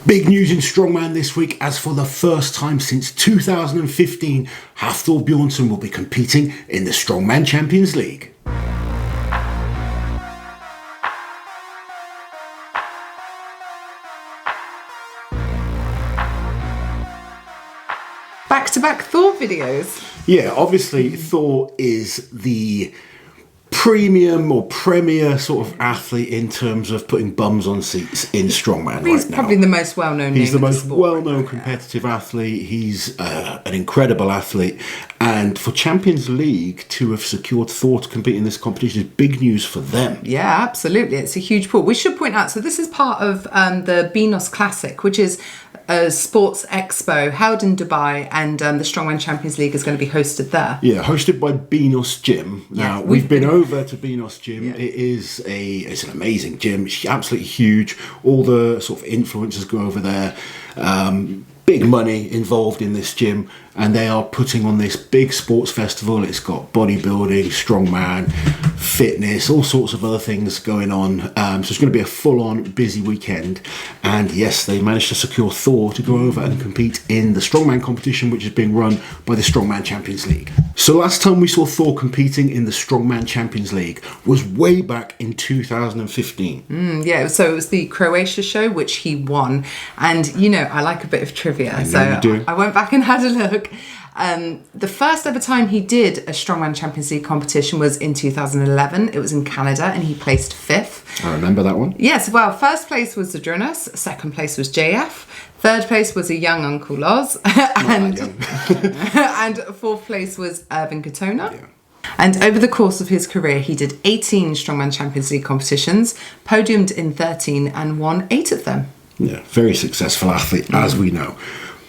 Big news in Strongman this week, as for the first time since 2015, Thor Bjornsson will be competing in the Strongman Champions League. Back-to-back Thor videos. Yeah, obviously Thor is the premium or premier sort of athlete in terms of putting bums on seats in Strongman He's right now. probably the most well-known name. He's the most sport well-known right competitive athlete. He's an incredible athlete. And for Champions League to have secured Thor to compete in this competition is big news for them. Yeah, absolutely. It's a huge pull. We should point out, so this is part of the Bjornsson Classic, which is a sports expo held in Dubai, and the Strongman Champions League is going to be hosted there. Yeah, hosted by Bjornsson Gym. Now, we've been over to Bjornsson Gym. Yeah. It's an amazing gym. It's absolutely huge. All the sort of influencers go over there. Big money involved in this gym, and they are putting on this big sports festival. It's got bodybuilding, strongman, fitness, all sorts of other things going on. So it's going to be a full-on busy weekend. And yes, they managed to secure Thor to go over and compete in the strongman competition, which is being run by the Strongman Champions League. So last time we saw Thor competing in the Strongman Champions League was way back in 2015. Yeah, so it was the Croatia show, which he won. And, you know, I like a bit of trivia. I went back and had a look. The first ever time he did a Strongman Champions League competition was in 2011. It was in Canada, and he placed 5th. I remember that one. Yes, well, first place was Zadrunas, second place was JF, third place was a young Uncle Loz, and fourth place was Irvin Katona. Yeah. And over the course of his career, he did 18 Strongman Champions League competitions, podiumed in 13, and won 8 of them. Yeah, very successful athlete, as we know.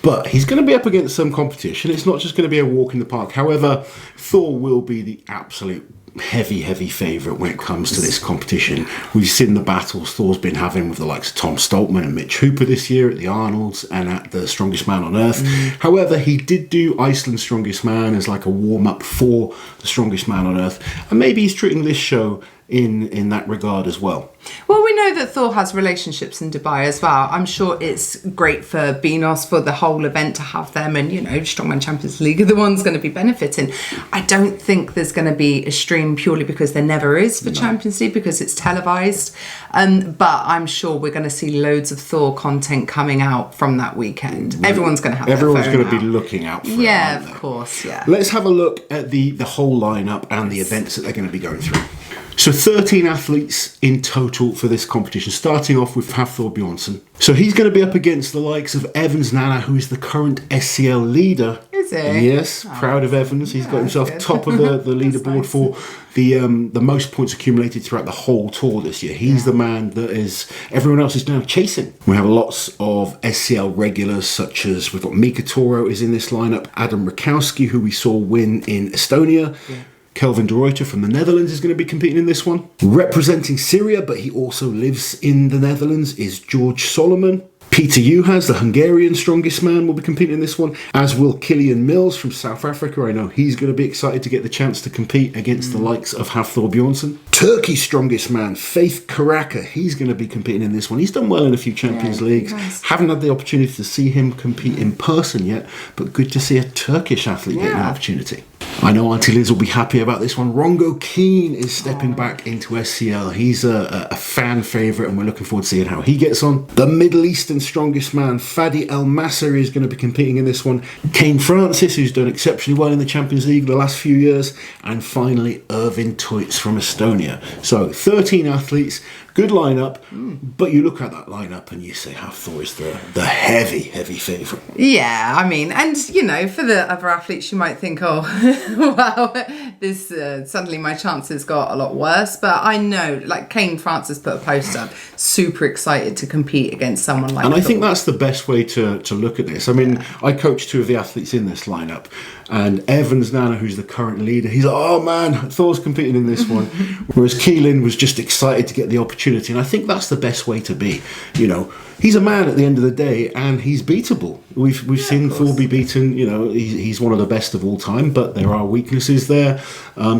But he's going to be up against some competition. It's not just going to be a walk in the park. However, Thor will be the absolute heavy favourite when it comes to this competition. We've seen the battles Thor's been having with the likes of Tom Stoltman and Mitch Hooper this year at the Arnolds and at the Strongest Man on Earth. However, he did do Iceland's Strongest Man as like a warm-up for the Strongest Man on Earth. And maybe he's treating this show in that regard as well. Well, we know that Thor has relationships in Dubai as well. I'm sure it's great for Bjornsson, for the whole event to have them, and, you know, Strongman Champions League are the ones going to be benefiting. I don't think there's going to be a stream purely because there never is for Champions League, because it's televised. But I'm sure we're going to see loads of Thor content coming out from that weekend. Everyone's going to have Everyone's their phone going to out. be looking out for it. Yeah, of course, yeah. Let's have a look at the whole lineup and the events that they're going to be going through. So 13 athletes in total for this competition, starting off with Thor Bjornsson. So he's going to be up against the likes of Evans Nana, who is the current SCL leader. Is he? Yes, proud of Evans. He's got himself top of the leaderboard nice. for the most points accumulated throughout the whole tour this year. He's the man that everyone else is now chasing. We have lots of SCL regulars, such as we've got Mika Toro is in this lineup, Adam Rakowski, who we saw win in Estonia. Yeah. Kelvin de Ruyter from the Netherlands is going to be competing in this one. Representing Syria, but he also lives in the Netherlands, is George Solomon. Peter Juhas, the Hungarian strongest man, will be competing in this one, as will Killian Mills from South Africa. I know he's going to be excited to get the chance to compete against the likes of Thor Bjornsson. Turkey's strongest man, Faith Karaka, he's going to be competing in this one. He's done well in a few Champions Leagues. Nice. Haven't had the opportunity to see him compete in person yet, but good to see a Turkish athlete getting an opportunity. I know Auntie Liz will be happy about this one. Rongo Keane is stepping back into SCL. He's a fan favourite, and we're looking forward to seeing how he gets on. The Middle Eastern strongest man, Fadi El Masri, is going to be competing in this one. Kane Francis, who's done exceptionally well in the Champions League the last few years. And finally, Irvin Toits from Estonia. So 13 athletes. Good lineup, but you look at that lineup and you say Thor is the heavy favourite. Yeah, I mean, and you know, for the other athletes, you might think, oh, well, this suddenly my chances got a lot worse. But I know, like Kane Francis put a post up, super excited to compete against someone like. And I think that's the best way to look at this. I mean, I coached 2 of the athletes in this lineup, and Evans Nana, who's the current leader, he's like, oh man, Thor's competing in this one. Whereas Keelan was just excited to get the opportunity. And I think that's the best way to be. You know, he's a man at the end of the day, and he's beatable. We've seen Thor be beaten. You know, he's one of the best of all time, but there are weaknesses there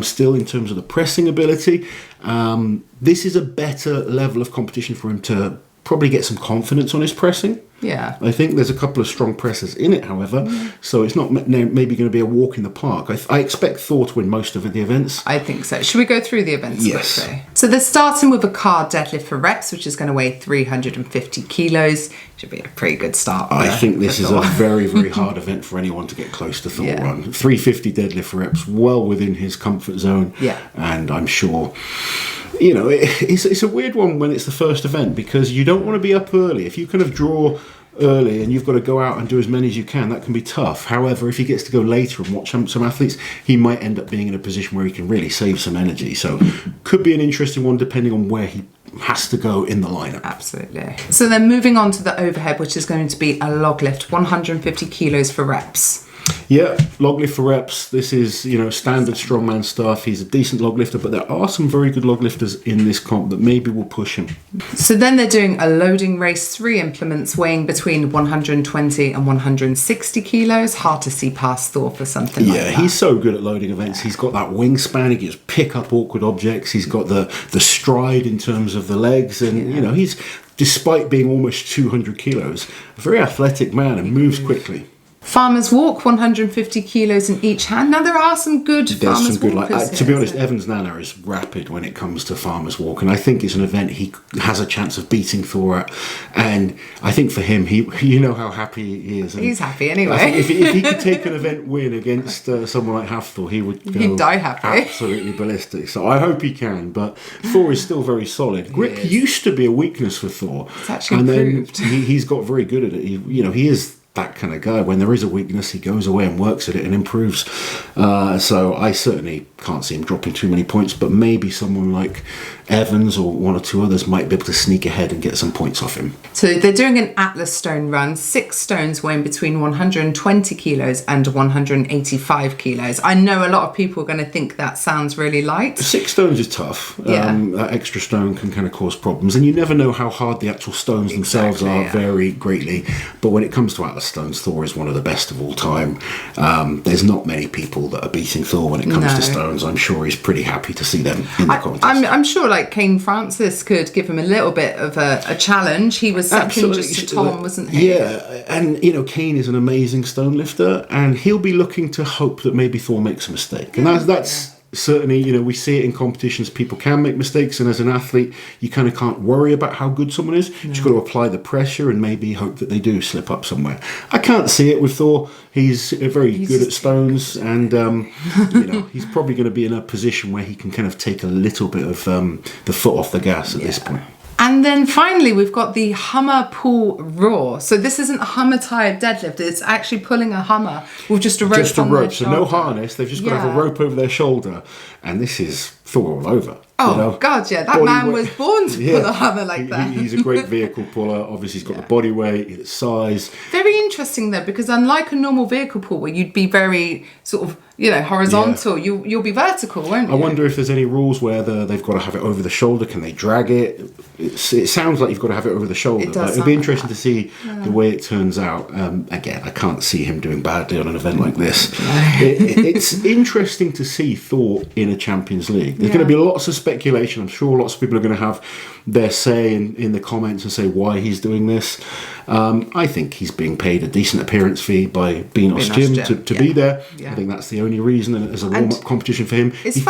still in terms of the pressing ability. This is a better level of competition for him to probably get some confidence on his pressing. Yeah. I think there's a couple of strong pressers in it, however, so it's not maybe going to be a walk in the park. I expect Thor to win most of the events. I think so. Should we go through the events Yes. quickly? So they're starting with a car deadlift for reps, which is going to weigh 350 kilos. Should be a pretty good start. I think this is a very, very hard event for anyone to get close to Thor on. 350 deadlift for reps, well within his comfort zone. Yeah. And I'm sure, you know, it's a weird one when it's the first event, because you don't want to be up early. If you kind of draw early and you've got to go out and do as many as you can, that can be tough. However, if he gets to go later and watch some athletes, he might end up being in a position where he can really save some energy. So could be an interesting one depending on where he has to go in the lineup. Absolutely. So then moving on to the overhead, which is going to be a log lift, 150 kilos for reps. Yeah, log lift for reps. This is, you know, standard strongman stuff. He's a decent log lifter, but there are some very good log lifters in this comp that maybe will push him. So then they're doing a loading race, 3 implements weighing between 120 and 160 kilos. Hard to see past Thor for something like that. Yeah, he's so good at loading events. He's got that wingspan. He can just pick up awkward objects. He's got the stride in terms of the legs. And, you know, he's, despite being almost 200 kilos, a very athletic man and moves quickly. Farmer's walk, 150 kilos in each hand. Now there are some good farmer's walkers to be honest, Evan's Nana is rapid when it comes to farmer's walk, and I think it's an event he has a chance of beating Thor at. And I think for him, you know how happy he is. And he's happy anyway. I think if he could take an event win against someone like Hafthor, he would go He'd die happy. Absolutely ballistic. So I hope he can, but Thor is still very solid. Grip used to be a weakness for Thor. It's actually and improved. Then he's got very good at it. He is that kind of guy. When there is a weakness, he goes away and works at it and improves. So I certainly can't see him dropping too many points, but maybe someone like Evans or one or two others might be able to sneak ahead and get some points off him. So they're doing an Atlas stone run, 6 stones weighing between 120 kilos and 185 kilos. I know a lot of people are going to think that sounds really light. 6 stones is tough. Yeah. That extra stone can kind of cause problems, and you never know how hard the actual stones themselves are, vary greatly. But when it comes to Atlas stones, Thor is one of the best of all time. There's not many people that are beating Thor when it comes to stones. I'm sure he's pretty happy to see them in the contest. I'm sure like Kane Francis could give him a little bit of a challenge. He was second just to Tom, wasn't he? Yeah, and you know, Kane is an amazing stone lifter, and he'll be looking to hope that maybe Thor makes a mistake. And that's certainly, you know, we see it in competitions, people can make mistakes, and as an athlete you kind of can't worry about how good someone is. You've just got to apply the pressure and maybe hope that they do slip up somewhere. I can't see it with Thor. He's very good at stones, and you know, he's probably going to be in a position where he can kind of take a little bit of the foot off the gas at this point. And then finally, we've got the Hummer Pull Raw. So this isn't a Hummer tired deadlift. It's actually pulling a Hummer with just a rope. Just a rope, so no harness. They've just got to have a rope over their shoulder. And this is Thor all over. Oh, you know? God, yeah. That man was born to pull a Hummer like that. He's a great vehicle puller. Obviously, he's got the body weight, his size. Very interesting, though, because unlike a normal vehicle pull where you'd be very sort of, you know, horizontal, you'll be vertical, won't you? I wonder if there's any rules where they've got to have it over the shoulder. Can they drag it? It sounds like you've got to have it over the shoulder. It does. It'll be interesting to see the way it turns out. Again, I can't see him doing badly on an event like this. It's interesting to see Thor in a Champions League. There's going to be lots of speculation. I'm sure lots of people are going to have their say in the comments and say why he's doing this. I think he's being paid a decent appearance fee by Bjornsson Gym to be there. I think that's the only reason, and as a warm-up competition for him. He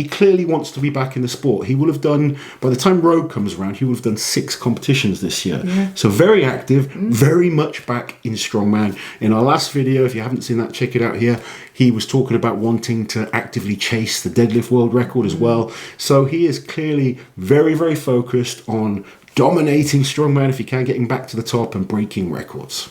clearly wants to be back in the sport. He will have done, by the time Rogue comes around, he will have done 6 competitions this year. So very active, very much back in Strongman. In our last video, if you haven't seen that, check it out here. He was talking about wanting to actively chase the deadlift world record as well. So he is clearly very, very focused on dominating Strongman if he can, getting back to the top and breaking records.